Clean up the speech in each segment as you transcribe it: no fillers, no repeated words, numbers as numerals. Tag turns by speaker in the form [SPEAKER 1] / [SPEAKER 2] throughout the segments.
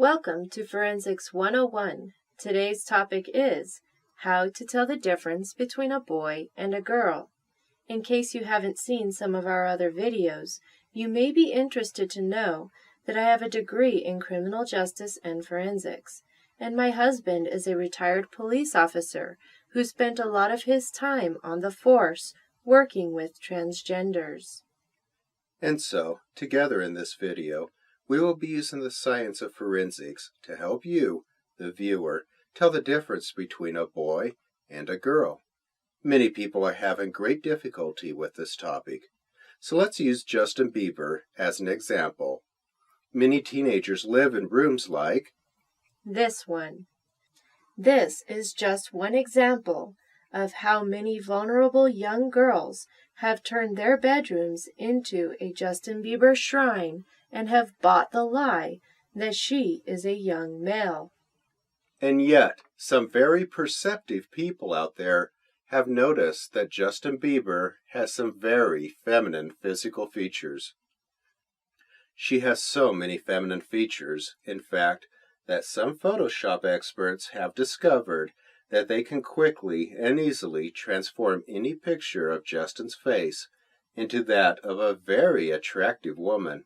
[SPEAKER 1] Welcome to Forensics 101. Today's topic is how to tell the difference between a boy and a girl. In case you haven't seen some of our other videos, you may be interested to know that I have a degree in criminal justice and forensics, and my husband is a retired police officer who spent a lot of his time on the force working with transgenders.
[SPEAKER 2] And so, together in this video, we will be using the science of forensics to help you, the viewer, tell the difference between a boy and a girl. Many people are having great difficulty with this topic. So let's use Justin Bieber as an example. Many teenagers live in rooms like
[SPEAKER 1] this one. This is just one example of how many vulnerable young girls have turned their bedrooms into a Justin Bieber shrine and have bought the lie that she is a young male.
[SPEAKER 2] And yet, some very perceptive people out there have noticed that Justin Bieber has some very feminine physical features. She has so many feminine features, in fact, that some Photoshop experts have discovered that they can quickly and easily transform any picture of Justin's face into that of a very attractive woman.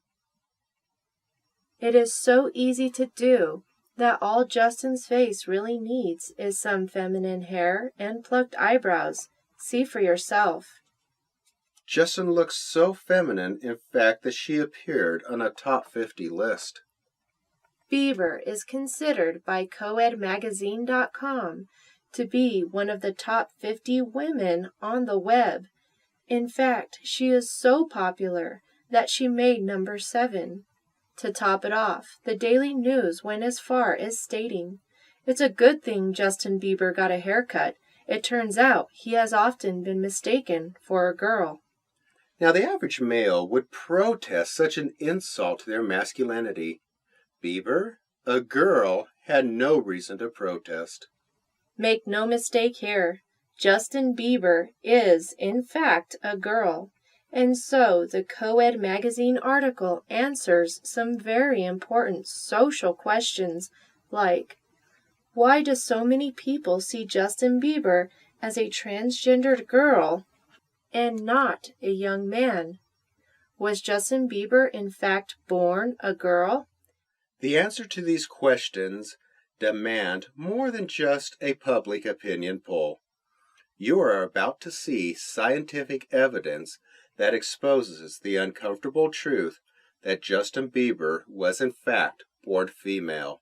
[SPEAKER 1] It is so easy to do that all Justin's face really needs is some feminine hair and plucked eyebrows. See for yourself.
[SPEAKER 2] Justin looks so feminine, in fact, that she appeared on a top 50 list.
[SPEAKER 1] Bieber is considered by coedmagazine.com to be one of the top 50 women on the web. In fact, she is so popular that she made number 7. To top it off, the Daily News went as far as stating, "It's a good thing Justin Bieber got a haircut. It turns out he has often been mistaken for a girl."
[SPEAKER 2] Now, the average male would protest such an insult to their masculinity. Bieber, a girl, had no reason to protest.
[SPEAKER 1] Make no mistake here, Justin Bieber is, in fact, a girl. And so the Coed magazine article answers some very important social questions like, why do so many people see Justin Bieber as a transgendered girl and not a young man? Was Justin Bieber in fact born a girl?
[SPEAKER 2] The answer to these questions demand more than just a public opinion poll. You are about to see scientific evidence that exposes the uncomfortable truth that Justin Bieber was in fact born female.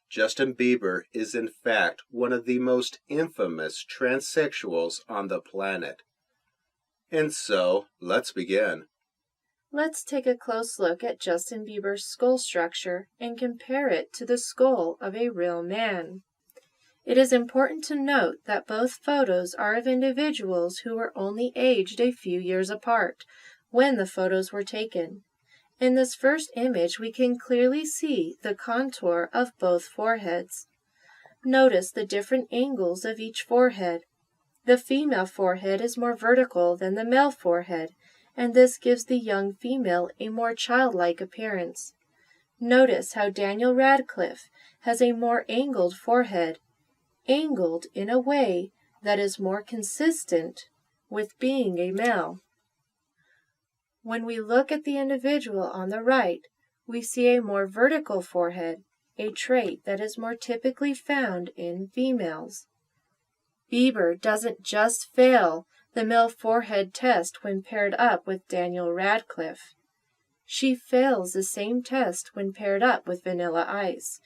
[SPEAKER 2] Justin Bieber is in fact one of the most infamous transsexuals on the planet. And so, let's begin.
[SPEAKER 1] Let's take a close look at Justin Bieber's skull structure and compare it to the skull of a real man. It is important to note that both photos are of individuals who were only aged a few years apart when the photos were taken. In this first image, we can clearly see the contour of both foreheads. Notice the different angles of each forehead. The female forehead is more vertical than the male forehead, and this gives the young female a more childlike appearance. Notice how Daniel Radcliffe has a more angled forehead, angled in a way that is more consistent with being a male. When we look at the individual on the right, we see a more vertical forehead, a trait that is more typically found in females. Bieber doesn't just fail the male forehead test when paired up with Daniel Radcliffe. She fails the same test when paired up with Vanilla Ice.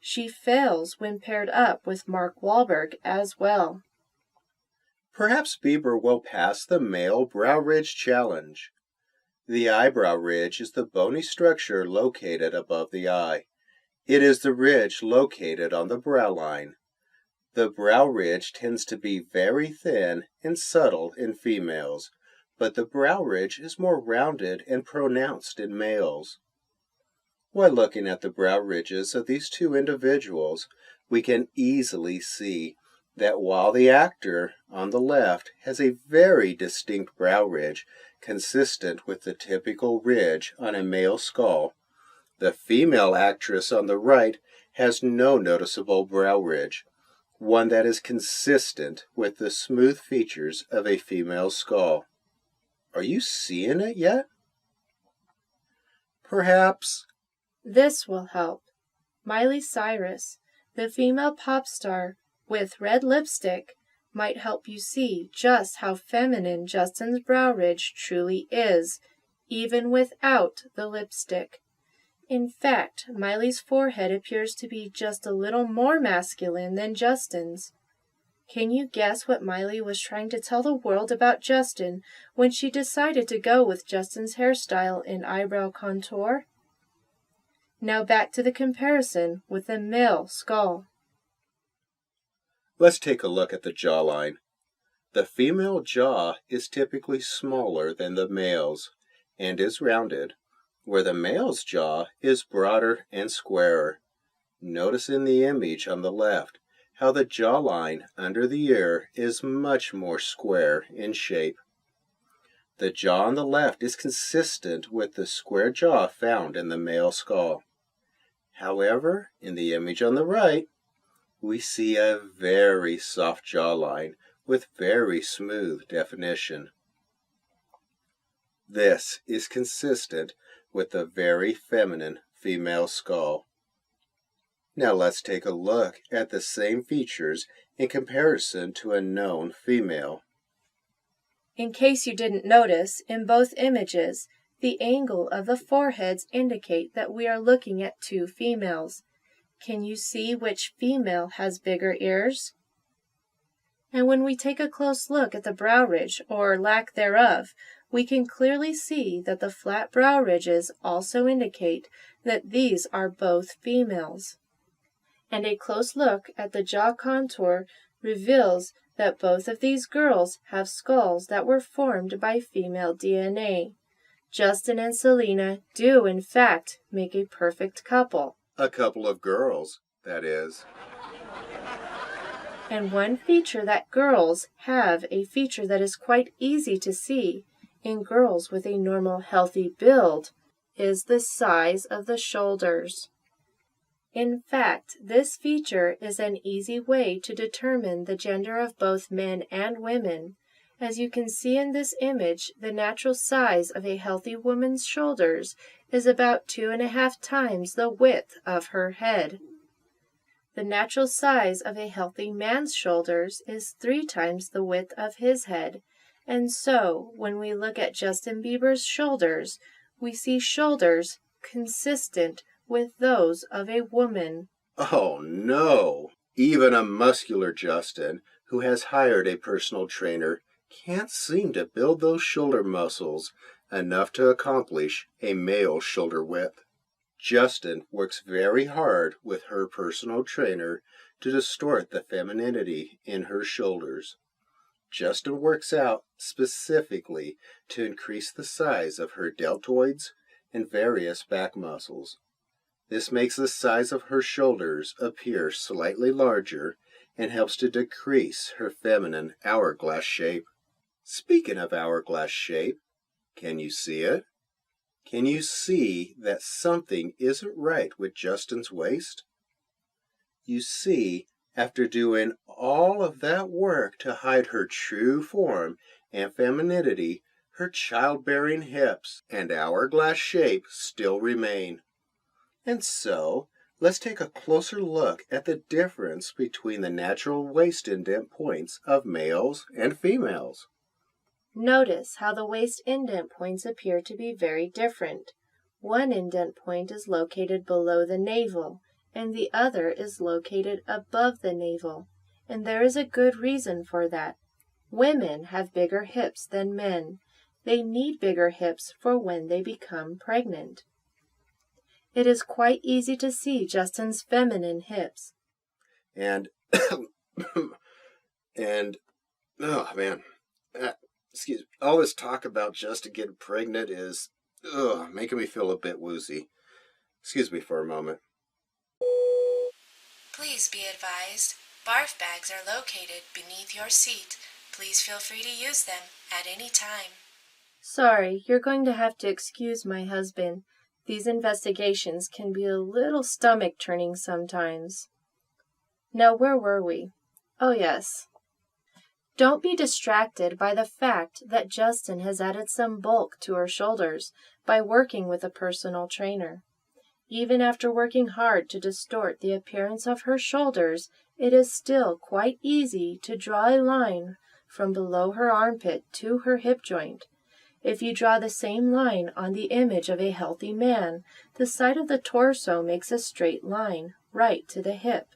[SPEAKER 1] She fails when paired up with Mark Wahlberg as well.
[SPEAKER 2] Perhaps Bieber will pass the male brow ridge challenge. The eyebrow ridge is the bony structure located above the eye. It is the ridge located on the brow line. The brow ridge tends to be very thin and subtle in females, but the brow ridge is more rounded and pronounced in males. While looking at the brow ridges of these two individuals, we can easily see that while the actor on the left has a very distinct brow ridge consistent with the typical ridge on a male skull, The female actress on the right has no noticeable brow ridge, one that is consistent with the smooth features of a female skull. Are you seeing it yet? Perhaps.
[SPEAKER 1] This will help. Miley Cyrus, the female pop star with red lipstick, might help you see just how feminine Justin's brow ridge truly is, even without the lipstick. In fact, Miley's forehead appears to be just a little more masculine than Justin's. Can you guess what Miley was trying to tell the world about Justin when she decided to go with Justin's hairstyle in eyebrow contour? Now back to the comparison with the male skull.
[SPEAKER 2] Let's take a look at the jawline. The female jaw is typically smaller than the male's and is rounded, where the male's jaw is broader and squarer. Notice in the image on the left how the jawline under the ear is much more square in shape. The jaw on the left is consistent with the square jaw found in the male skull. However, in the image on the right, we see a very soft jawline with very smooth definition. This is consistent with the very feminine female skull. Now let's take a look at the same features in comparison to a known female.
[SPEAKER 1] In case you didn't notice, in both images, the angle of the foreheads indicate that we are looking at two females. Can you see which female has bigger ears? And when we take a close look at the brow ridge, or lack thereof, we can clearly see that the flat brow ridges also indicate that these are both females. And a close look at the jaw contour reveals that both of these girls have skulls that were formed by female DNA. Justin and Selena do, in fact, make a perfect couple.
[SPEAKER 2] A couple of girls, that is.
[SPEAKER 1] And one feature that girls have, a feature that is quite easy to see in girls with a normal healthy build, is the size of the shoulders. In fact, this feature is an easy way to determine the gender of both men and women. As you can see in this image, the natural size of a healthy woman's shoulders is about 2.5 times the width of her head. The natural size of a healthy man's shoulders is 3 times the width of his head. And so, when we look at Justin Bieber's shoulders, we see shoulders consistent with those of a woman.
[SPEAKER 2] Oh no! Even a muscular Justin, who has hired a personal trainer, can't seem to build those shoulder muscles enough to accomplish a male shoulder width. Justin works very hard with her personal trainer to distort the femininity in her shoulders. Justin works out specifically to increase the size of her deltoids and various back muscles. This makes the size of her shoulders appear slightly larger and helps to decrease her feminine hourglass shape. Speaking of hourglass shape, can you see it? Can you see that something isn't right with Justin's waist? You see, after doing all of that work to hide her true form and femininity, her childbearing hips and hourglass shape still remain. And so, let's take a closer look at the difference between the natural waist indent points of males and females.
[SPEAKER 1] Notice how the waist indent points appear to be very different. One indent point is located below the navel, and the other is located above the navel, and there is a good reason for that. Women have bigger hips than men. They need bigger hips for when they become pregnant. It is quite easy to see Justin's feminine hips.
[SPEAKER 2] And, oh man, excuse me, all this talk about Justin getting pregnant is making me feel a bit woozy. Excuse me for a moment.
[SPEAKER 3] Please be advised, barf bags are located beneath your seat. Please feel free to use them at any time.
[SPEAKER 1] Sorry, you're going to have to excuse my husband. These investigations can be a little stomach-turning sometimes. Now, where were we? Oh, yes. Don't be distracted by the fact that Justin has added some bulk to her shoulders by working with a personal trainer. Even after working hard to distort the appearance of her shoulders, it is still quite easy to draw a line from below her armpit to her hip joint. If you draw the same line on the image of a healthy man, the side of the torso makes a straight line right to the hip.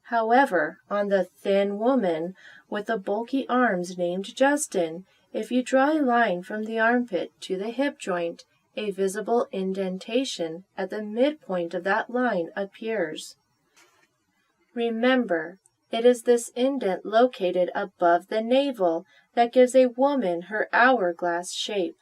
[SPEAKER 1] However, on the thin woman with the bulky arms named Justin, if you draw a line from the armpit to the hip joint, a visible indentation at the midpoint of that line appears. Remember, it is this indent located above the navel that gives a woman her hourglass shape.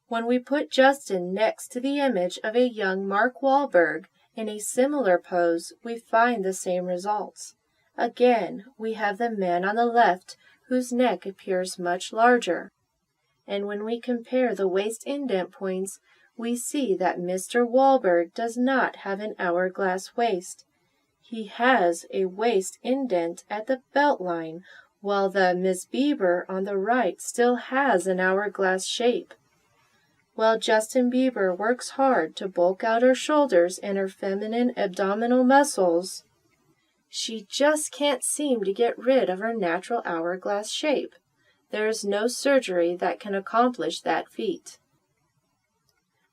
[SPEAKER 1] When we put Justin next to the image of a young Mark Wahlberg in a similar pose, we find the same results. Again, we have the man on the left whose neck appears much larger. And when we compare the waist indent points, we see that Mr. Wahlberg does not have an hourglass waist. He has a waist indent at the belt line, while the Miss Bieber on the right still has an hourglass shape. While Justin Bieber works hard to bulk out her shoulders and her feminine abdominal muscles, she just can't seem to get rid of her natural hourglass shape. There is no surgery that can accomplish that feat.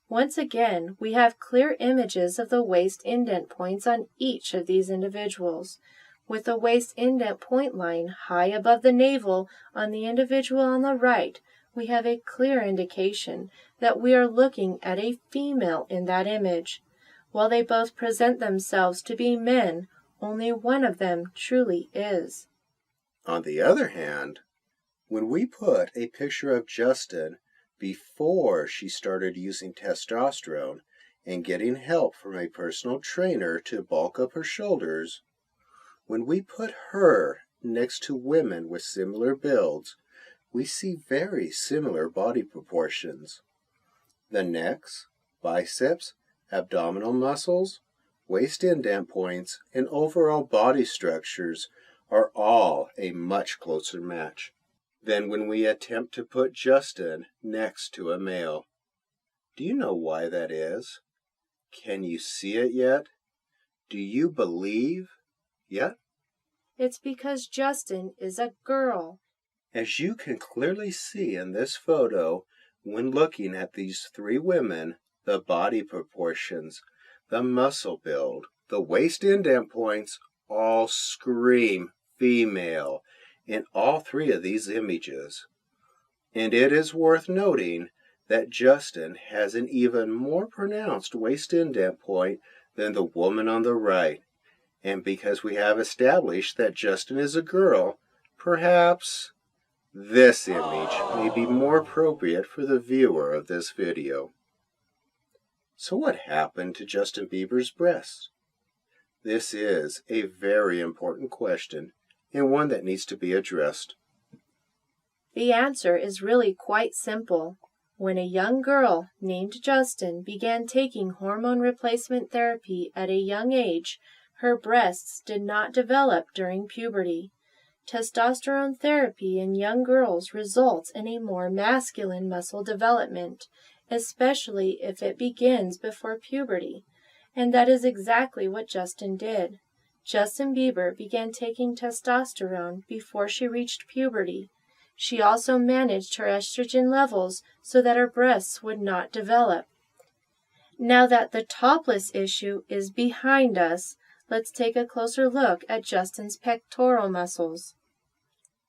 [SPEAKER 1] Once again, we have clear images of the waist indent points on each of these individuals, with the waist indent point line high above the navel on the individual on the right. We have a clear indication that we are looking at a female in that image. While they both present themselves to be men, only one of them truly is.
[SPEAKER 2] On the other hand, when we put a picture of Justin before she started using testosterone and getting help from a personal trainer to bulk up her shoulders, when we put her next to women with similar builds, we see very similar body proportions. The necks, biceps, abdominal muscles, waist indent points, and overall body structures are all a much closer match than when we attempt to put Justin next to a male. Do you know why that is? Can you see it yet? Do you believe yet?
[SPEAKER 1] It's because Justin is a girl.
[SPEAKER 2] As you can clearly see in this photo, when looking at these three women, the body proportions, the muscle build, the waist indent points all scream female in all three of these images. And it is worth noting that Justin has an even more pronounced waist indent point than the woman on the right. And because we have established that Justin is a girl, perhaps this image may be more appropriate for the viewer of this video. So what happened to Justin Bieber's breasts? This is a very important question and one that needs to be addressed.
[SPEAKER 1] The answer is really quite simple. When a young girl named Justin began taking hormone replacement therapy at a young age, her breasts did not develop during puberty. Testosterone therapy in young girls results in a more masculine muscle development, especially if it begins before puberty. And that is exactly what Justin did. Justin Bieber began taking testosterone before she reached puberty. She also managed her estrogen levels so that her breasts would not develop. Now that the topless issue is behind us, let's take a closer look at Justin's pectoral muscles.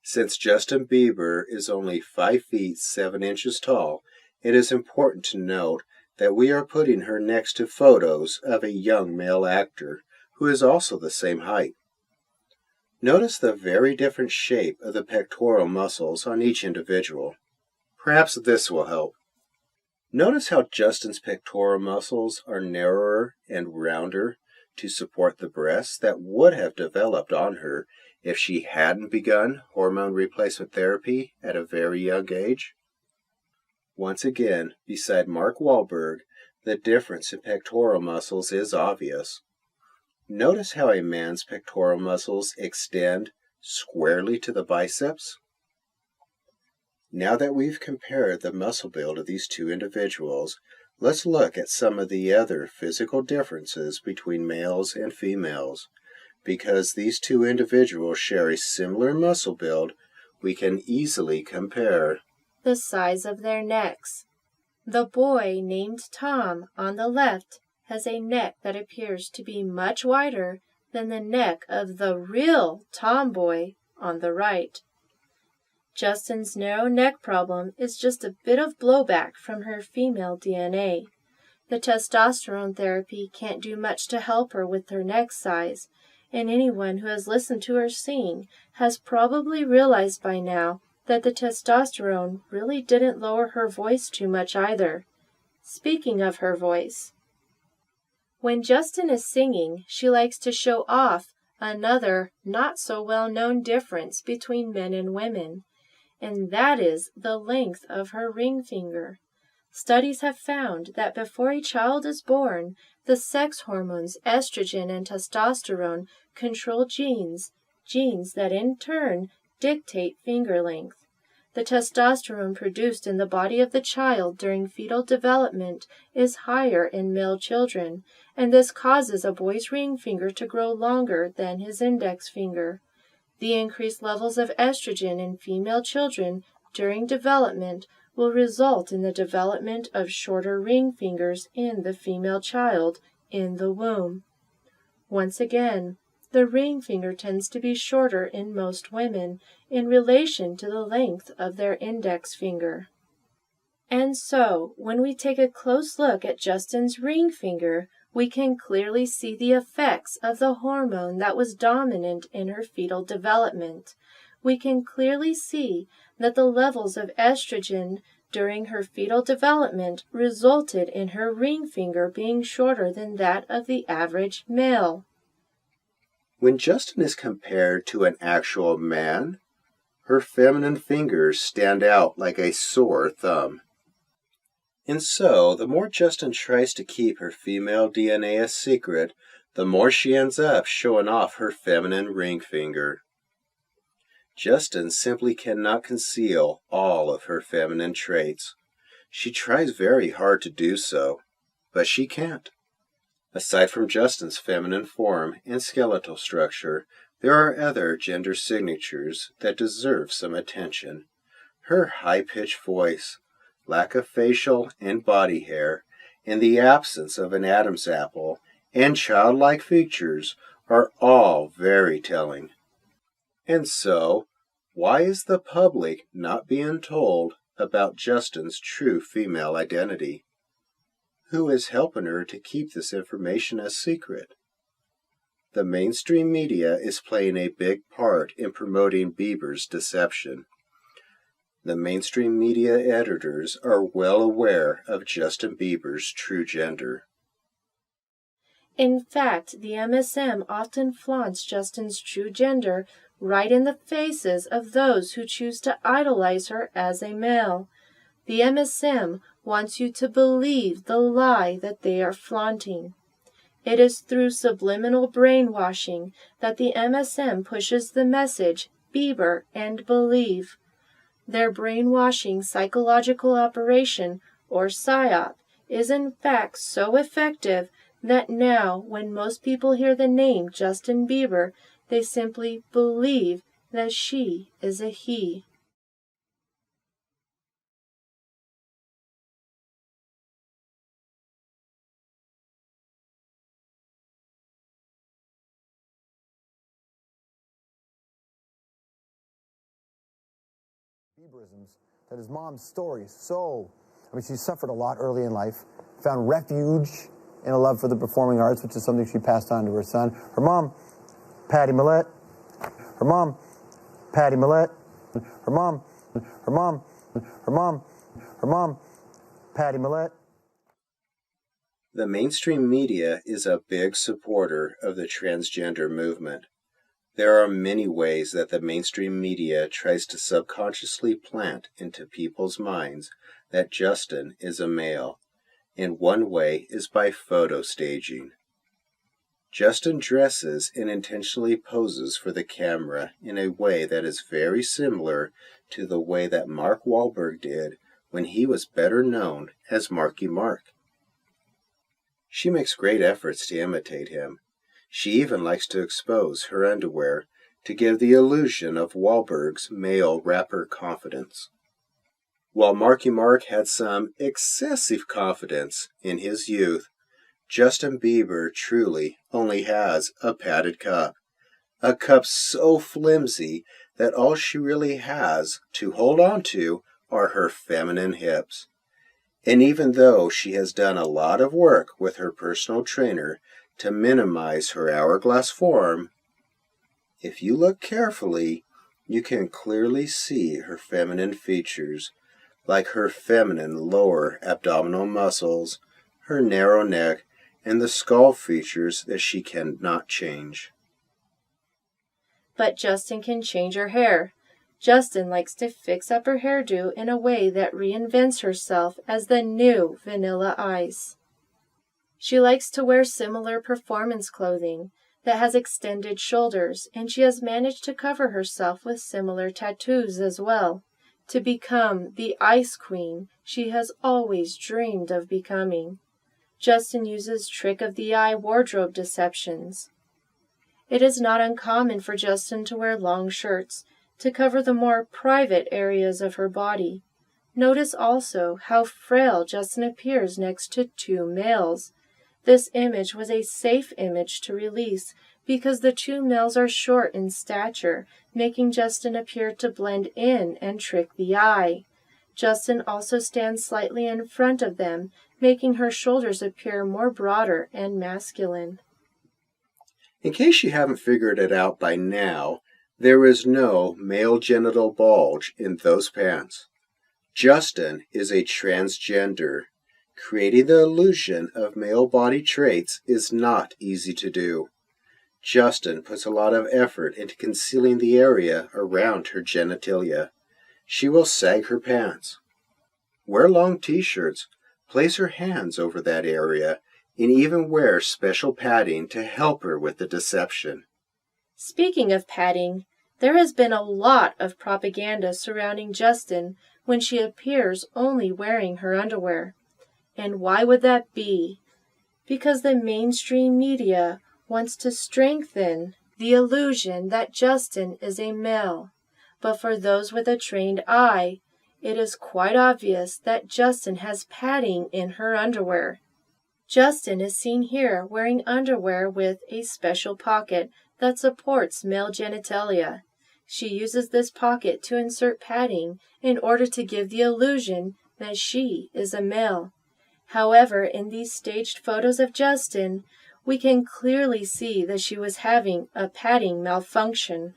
[SPEAKER 2] Since Justin Bieber is only 5 feet 7 inches tall, it is important to note that we are putting her next to photos of a young male actor who is also the same height. Notice the very different shape of the pectoral muscles on each individual. Perhaps this will help. Notice how Justin's pectoral muscles are narrower and rounder to support the breasts that would have developed on her if she hadn't begun hormone replacement therapy at a very young age. Once again, beside Mark Wahlberg, The difference in pectoral muscles is obvious. Notice how a man's pectoral muscles extend squarely to the biceps? Now that we've compared the muscle build of these two individuals, let's look at some of the other physical differences between males and females. Because these two individuals share a similar muscle build, we can easily compare
[SPEAKER 1] the size of their necks. The boy named Tom on the left has a neck that appears to be much wider than the neck of the real tomboy on the right. Justin's narrow neck problem is just a bit of blowback from her female DNA. The testosterone therapy can't do much to help her with her neck size, and anyone who has listened to her sing has probably realized by now that the testosterone really didn't lower her voice too much either. Speaking of her voice, when Justin is singing, she likes to show off another not-so-well-known difference between men and women, and that is the length of her ring finger. Studies have found that before a child is born, the sex hormones estrogen and testosterone control genes that in turn dictate finger length. The testosterone produced in the body of the child during fetal development is higher in male children, and this causes a boy's ring finger to grow longer than his index finger. The increased levels of estrogen in female children during development will result in the development of shorter ring fingers in the female child in the womb. Once again, the ring finger tends to be shorter in most women in relation to the length of their index finger. And so, when we take a close look at Justin's ring finger, we can clearly see the effects of the hormone that was dominant in her fetal development. We can clearly see that the levels of estrogen during her fetal development resulted in her ring finger being shorter than that of the average male.
[SPEAKER 2] When Justin is compared to an actual man, her feminine fingers stand out like a sore thumb. And so, the more Justin tries to keep her female DNA a secret, the more she ends up showing off her feminine ring finger. Justin simply cannot conceal all of her feminine traits. She tries very hard to do so, but she can't. Aside from Justin's feminine form and skeletal structure, there are other gender signatures that deserve some attention. Her high-pitched voice, lack of facial and body hair, and the absence of an Adam's apple and childlike features are all very telling. And so, why is the public not being told about Justin's true female identity? Who is helping her to keep this information a secret? The mainstream media is playing a big part in promoting Bieber's deception. The mainstream media editors are well aware of Justin Bieber's true gender.
[SPEAKER 1] In fact, the MSM often flaunts Justin's true gender right in the faces of those who choose to idolize her as a male. The MSM wants you to believe the lie that they are flaunting. It is through subliminal brainwashing that the MSM pushes the message, Bieber and believe. Their brainwashing psychological operation, or PSYOP, is in fact so effective that now, when most people hear the name Justin Bieber, they simply believe that she is a he.
[SPEAKER 4] Bieberisms, that his mom's story is so, she suffered a lot early in life, found refuge in a love for the performing arts, which is something she passed on to her son. Her mom, Patty Millett. Her mom, Patty Millett. Her mom, Patty Millett.
[SPEAKER 2] The mainstream media is a big supporter of the transgender movement. There are many ways that the mainstream media tries to subconsciously plant into people's minds that Justin is a male. and one way is by photo staging. Justin dresses and intentionally poses for the camera in a way that is very similar to the way that Mark Wahlberg did when he was better known as Marky Mark. She makes great efforts to imitate him. She even likes to expose her underwear to give the illusion of Wahlberg's male rapper confidence. While Marky Mark had some excessive confidence in his youth, Justin Bieber truly only has a padded cup. A cup so flimsy that all she really has to hold on to are her feminine hips. And even though she has done a lot of work with her personal trainer to minimize her hourglass form, if you look carefully, you can clearly see her feminine features, like her feminine lower abdominal muscles, her narrow neck, and the skull features that she cannot change.
[SPEAKER 1] But Justin can change her hair. Justin likes to fix up her hairdo in a way that reinvents herself as the new Vanilla Ice. She likes to wear similar performance clothing that has extended shoulders, and she has managed to cover herself with similar tattoos as well, to become the Ice Queen she has always dreamed of becoming. Justin uses trick-of-the-eye wardrobe deceptions. It is not uncommon for Justin to wear long shirts to cover the more private areas of her body. Notice also how frail Justin appears next to two males. This image was a safe image to release because the two males are short in stature, making Justin appear to blend in and trick the eye. Justin also stands slightly in front of them, making her shoulders appear more broader and masculine.
[SPEAKER 2] In case you haven't figured it out by now, there is no male genital bulge in those pants. Justin is a transgender. Creating the illusion of male body traits is not easy to do. Justin puts a lot of effort into concealing the area around her genitalia. She will sag her pants, wear long t-shirts, place her hands over that area, and even wear special padding to help her with the deception.
[SPEAKER 1] Speaking of padding, there has been a lot of propaganda surrounding Justin when she appears only wearing her underwear. And why would that be? Because the mainstream media wants to strengthen the illusion that Justin is a male. But for those with a trained eye, it is quite obvious that Justin has padding in her underwear. Justin is seen here wearing underwear with a special pocket that supports male genitalia. She uses this pocket to insert padding in order to give the illusion that she is a male. However, in these staged photos of Justin, we can clearly see that she was having a padding malfunction.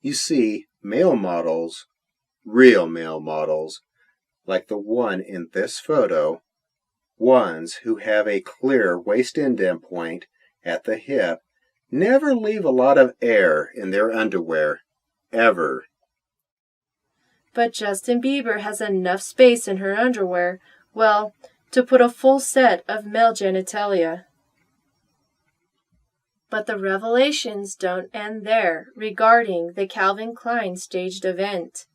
[SPEAKER 2] You see, male models, real male models, like the one in this photo, ones who have a clear waist indent point at the hip, never leave a lot of air in their underwear, ever.
[SPEAKER 1] But Justin Bieber has enough space in her underwear, well, to put a full set of male genitalia. But the revelations don't end there regarding the Calvin Klein staged event.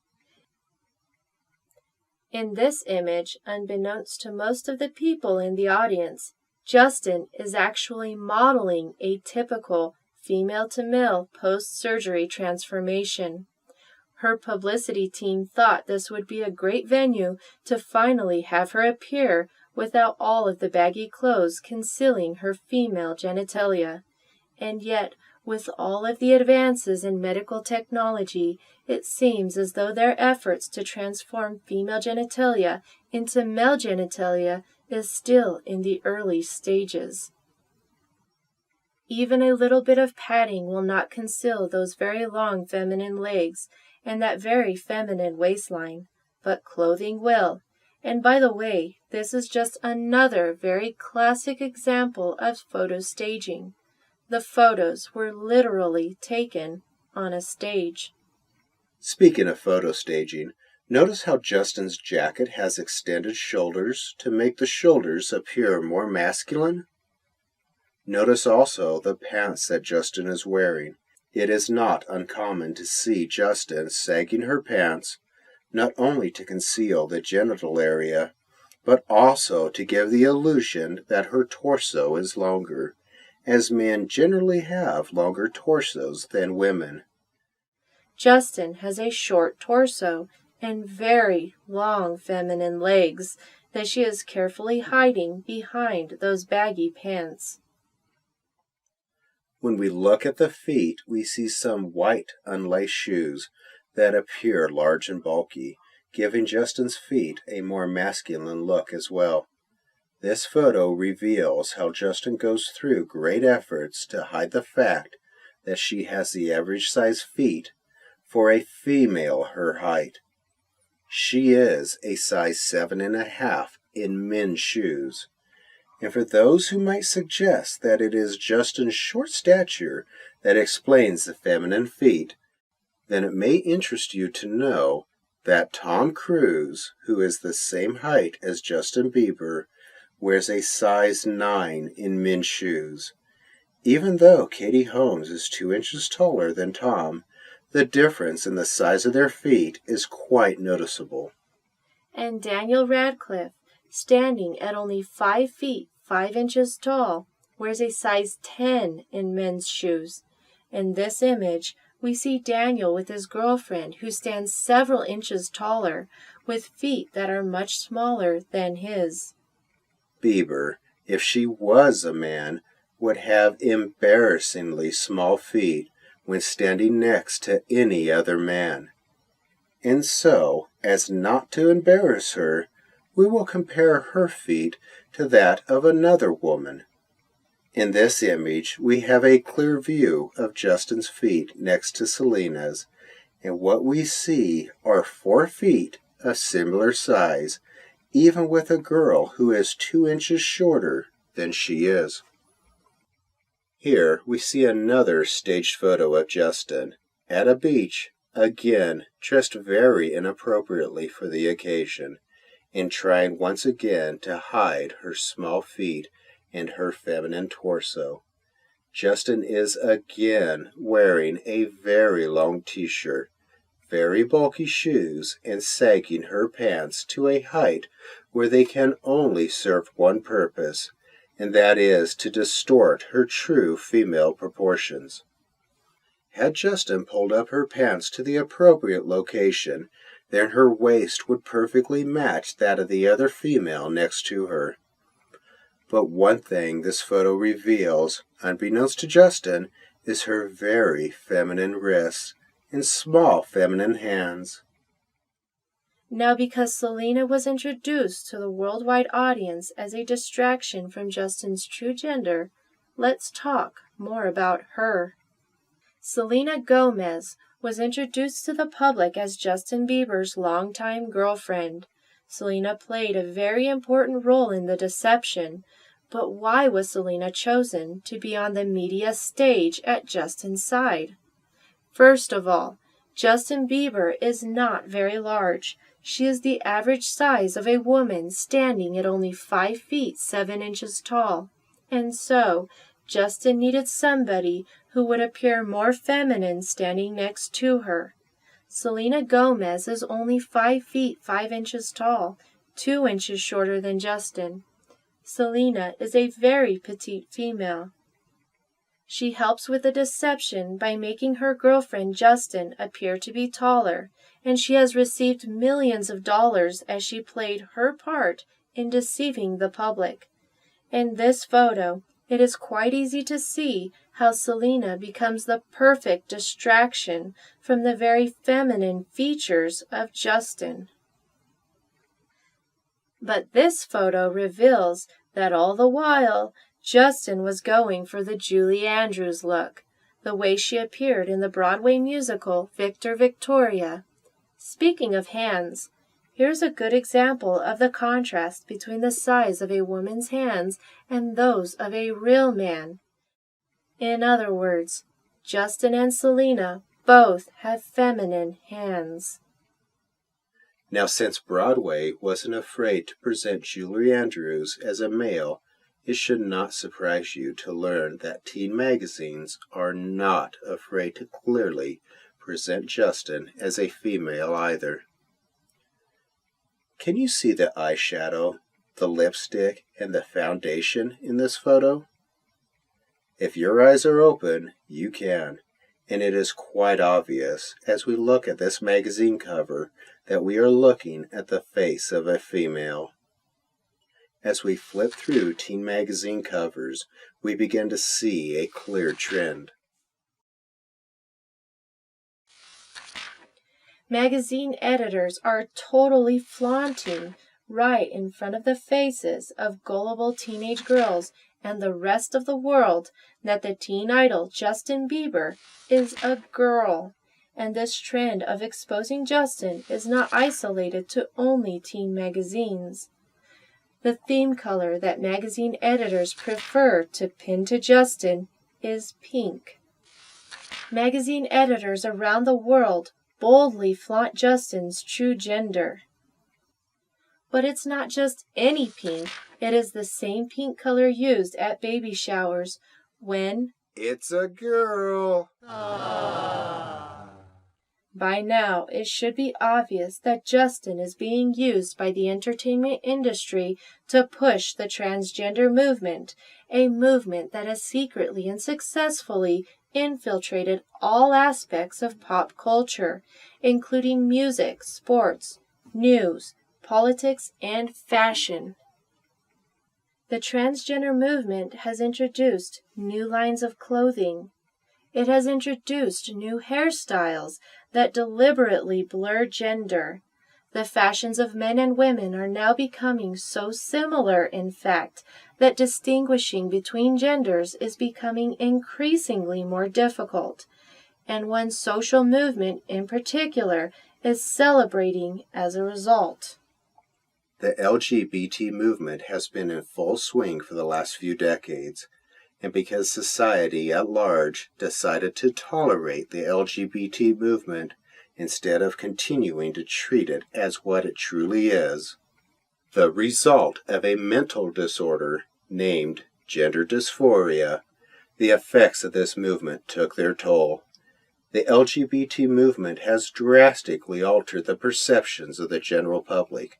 [SPEAKER 1] In this image, unbeknownst to most of the people in the audience, Justin is actually modeling a typical female-to-male post-surgery transformation. Her publicity team thought this would be a great venue to finally have her appear without all of the baggy clothes concealing her female genitalia. And yet, with all of the advances in medical technology, it seems as though their efforts to transform female genitalia into male genitalia is still in the early stages. Even a little bit of padding will not conceal those very long feminine legs and that very feminine waistline, but clothing will. And by the way, this is just another very classic example of photo staging. The photos were literally taken on a stage.
[SPEAKER 2] Speaking of photo staging, Notice how Justin's jacket has extended shoulders to make the shoulders appear more masculine? Notice also the pants that Justin is wearing. It is not uncommon to see Justin sagging her pants, not only to conceal the genital area, but also to give the illusion that her torso is longer, as men generally have longer torsos than women.
[SPEAKER 1] Justin has a short torso and very long feminine legs that she is carefully hiding behind those baggy pants.
[SPEAKER 2] When we look at the feet, we see some white unlaced shoes that appear large and bulky, giving Justin's feet a more masculine look as well. This photo reveals how Justin goes through great efforts to hide the fact that she has the average size feet for a female her height. She is a size 7.5 in men's shoes. And for those who might suggest that it is Justin's short stature that explains the feminine feet, then it may interest you to know that Tom Cruise, who is the same height as Justin Bieber, wears a size 9 in men's shoes. Even though Katie Holmes is 2 inches taller than Tom, the difference in the size of their feet is quite noticeable.
[SPEAKER 1] And Daniel Radcliffe, standing at only 5 feet 5 inches tall, wears a size 10 in men's shoes. In this image, we see Daniel with his girlfriend, who stands several inches taller, with feet that are much smaller than his.
[SPEAKER 2] Bieber, if she was a man, would have embarrassingly small feet when standing next to any other man. And so, as not to embarrass her, we will compare her feet to that of another woman. In this image, we have a clear view of Justin's feet next to Selena's, and what we see are 4 feet of similar size, even with a girl who is 2 inches shorter than she is. Here we see another staged photo of Justin at a beach, again dressed very inappropriately for the occasion, and trying once again to hide her small feet and her feminine torso. Justin is again wearing a very long t-shirt, very bulky shoes, and sagging her pants to a height where they can only serve one purpose, and that is to distort her true female proportions. Had Justin pulled up her pants to the appropriate location, then her waist would perfectly match that of the other female next to her. But one thing this photo reveals, unbeknownst to Justin, is her very feminine wrists and small feminine hands.
[SPEAKER 1] Now, because Selena was introduced to the worldwide audience as a distraction from Justin's true gender, let's talk more about her. Selena Gomez was introduced to the public as Justin Bieber's longtime girlfriend. Selena played a very important role in the deception, but why was Selena chosen to be on the media stage at Justin's side? First of all, Justin Bieber is not very large. She is the average size of a woman standing at only 5 feet 7 inches tall, and so Justin needed somebody who would appear more feminine standing next to her. Selena Gomez is only 5 feet 5 inches tall, 2 inches shorter than Justin. Selena is a very petite female. She helps with the deception by making her girlfriend Justin appear to be taller, and she has received millions of dollars as she played her part in deceiving the public. In this photo, it is quite easy to see how Selena becomes the perfect distraction from the very feminine features of Justin. But this photo reveals that all the while, Justin was going for the Julie Andrews look, the way she appeared in the Broadway musical Victor Victoria. Speaking of hands, here's a good example of the contrast between the size of a woman's hands and those of a real man. In other words, Justin and Selena both have feminine hands.
[SPEAKER 2] Now, since Broadway wasn't afraid to present Julie Andrews as a male, it should not surprise you to learn that teen magazines are not afraid to clearly present Justin as a female either. Can you see the eyeshadow, the lipstick, and the foundation in this photo? If your eyes are open, you can, and it is quite obvious as we look at this magazine cover that we are looking at the face of a female. As we flip through teen magazine covers, we begin to see a clear trend.
[SPEAKER 1] Magazine editors are totally flaunting right in front of the faces of gullible teenage girls and the rest of the world that the teen idol Justin Bieber is a girl. And this trend of exposing Justin is not isolated to only teen magazines. The theme color that magazine editors prefer to pin to Justin is pink. Magazine editors around the world boldly flaunt Justin's true gender. But it's not just any pink, it is the same pink color used at baby showers when
[SPEAKER 2] It's a girl.
[SPEAKER 1] By now, it should be obvious that Justin is being used by the entertainment industry to push the transgender movement, a movement that has secretly and successfully infiltrated all aspects of pop culture, including music, sports, news, politics, and fashion. The transgender movement has introduced new lines of clothing. It has introduced new hairstyles that deliberately blur gender. The fashions of men and women are now becoming so similar, in fact, that distinguishing between genders is becoming increasingly more difficult, and one social movement in particular is celebrating as a result.
[SPEAKER 2] The LGBT movement has been in full swing for the last few decades, and because society at large decided to tolerate the LGBT movement instead of continuing to treat it as what it truly is, the result of a mental disorder named gender dysphoria, the effects of this movement took their toll. The LGBT movement has drastically altered the perceptions of the general public.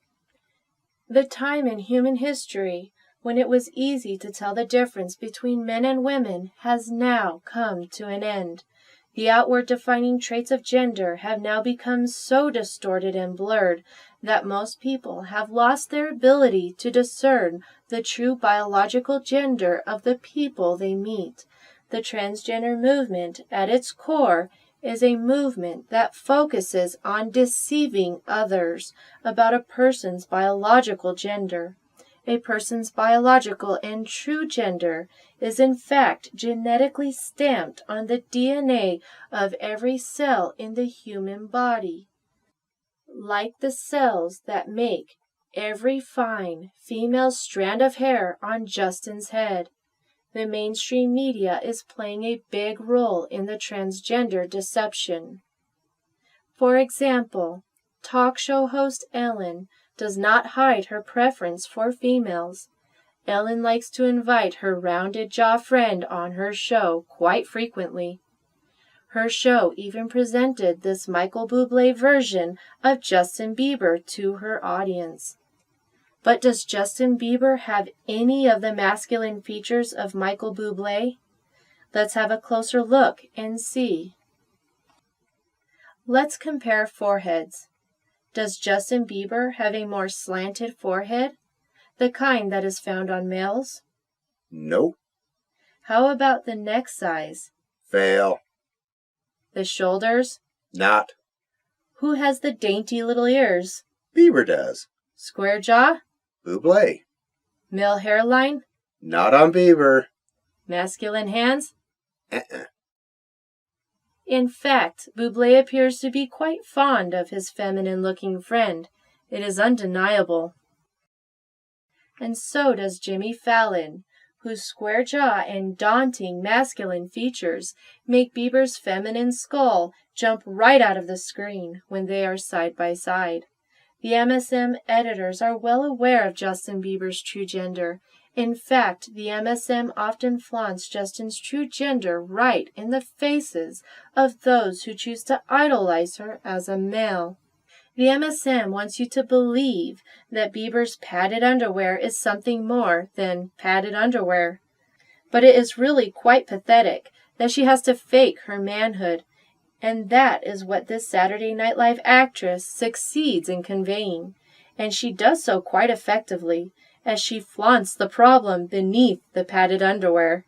[SPEAKER 1] The time in human history when it was easy to tell the difference between men and women has now come to an end. The outward defining traits of gender have now become so distorted and blurred that most people have lost their ability to discern the true biological gender of the people they meet. The transgender movement, at its core, is a movement that focuses on deceiving others about a person's biological gender. A person's biological and true gender is in fact genetically stamped on the DNA of every cell in the human body. Like the cells that make every fine female strand of hair on Justin's head, the mainstream media is playing a big role in the transgender deception. For example, talk show host Ellen does not hide her preference for females. Ellen likes to invite her rounded jaw friend on her show quite frequently. Her show even presented this Michael Bublé version of Justin Bieber to her audience. But does Justin Bieber have any of the masculine features of Michael Bublé? Let's have a closer look and see. Let's compare foreheads. Does Justin Bieber have a more slanted forehead, the kind that is found on males?
[SPEAKER 2] Nope.
[SPEAKER 1] How about the neck size?
[SPEAKER 2] Fail.
[SPEAKER 1] The shoulders?
[SPEAKER 2] Not.
[SPEAKER 1] Who has the dainty little ears?
[SPEAKER 2] Bieber does.
[SPEAKER 1] Square jaw?
[SPEAKER 2] Bublé.
[SPEAKER 1] Male hairline?
[SPEAKER 2] Not on Bieber.
[SPEAKER 1] Masculine hands?
[SPEAKER 2] Uh-uh.
[SPEAKER 1] In fact, Bublé appears to be quite fond of his feminine-looking friend. It is undeniable. And so does Jimmy Fallon, whose square jaw and daunting masculine features make Bieber's feminine skull jump right out of the screen when they are side by side. The MSM editors are well aware of Justin Bieber's true gender. In fact, the MSM often flaunts Justin's true gender right in the faces of those who choose to idolize her as a male. The MSM wants you to believe that Bieber's padded underwear is something more than padded underwear. But it is really quite pathetic that she has to fake her manhood, and that is what this Saturday Night Live actress succeeds in conveying, and she does so quite effectively, as she flaunts the problem beneath the padded underwear.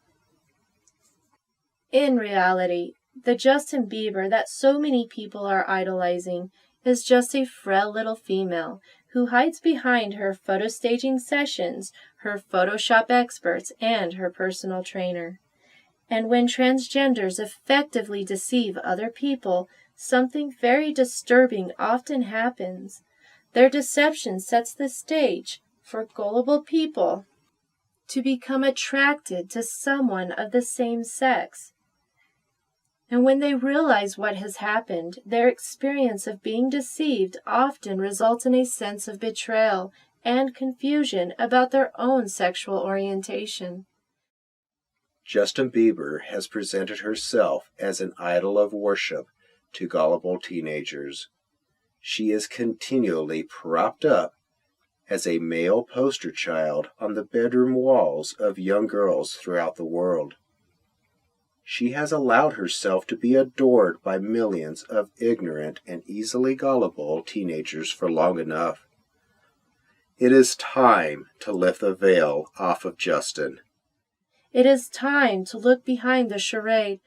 [SPEAKER 1] In reality, the Justin Bieber that so many people are idolizing is just a frail little female who hides behind her photo staging sessions, her Photoshop experts, and her personal trainer. And when transgenders effectively deceive other people, something very disturbing often happens. Their deception sets the stage for gullible people to become attracted to someone of the same sex. And when they realize what has happened, their experience of being deceived often results in a sense of betrayal and confusion about their own sexual orientation.
[SPEAKER 2] Justin Bieber has presented herself as an idol of worship to gullible teenagers. She is continually propped up as a male poster child on the bedroom walls of young girls throughout the world. She has allowed herself to be adored by millions of ignorant and easily gullible teenagers for long enough. It is time to lift the veil off of Justin.
[SPEAKER 1] It is time to look behind the charade.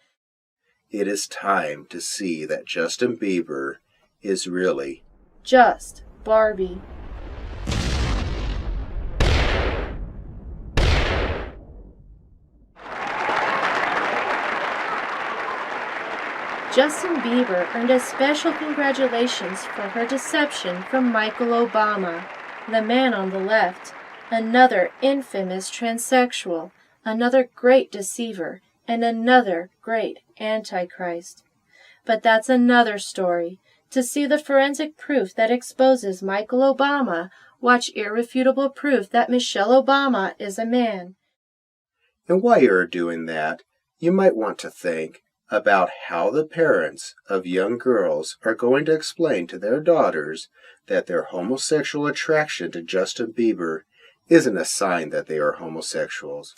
[SPEAKER 2] It is time to see that Justin Bieber is really
[SPEAKER 1] just Barbie. Justin Bieber earned a special congratulations for her deception from Michael Obama, the man on the left, another infamous transsexual, another great deceiver, and another great antichrist. But that's another story. To see the forensic proof that exposes Michael Obama, watch Irrefutable Proof that Michelle Obama is a man.
[SPEAKER 2] And while you're doing that, you might want to think about how the parents of young girls are going to explain to their daughters that their homosexual attraction to Justin Bieber isn't a sign that they are homosexuals.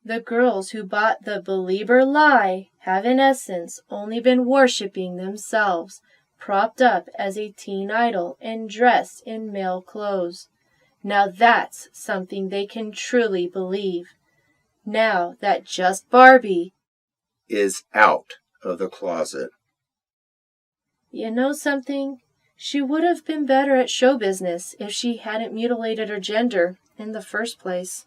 [SPEAKER 1] The girls who bought the Belieber lie have in essence only been worshiping themselves, propped up as a teen idol and dressed in male clothes. Now that's something they can truly believe. Now that just Barbie
[SPEAKER 2] is out of the closet.
[SPEAKER 1] You know something? She would have been better at show business if she hadn't mutilated her gender in the first place.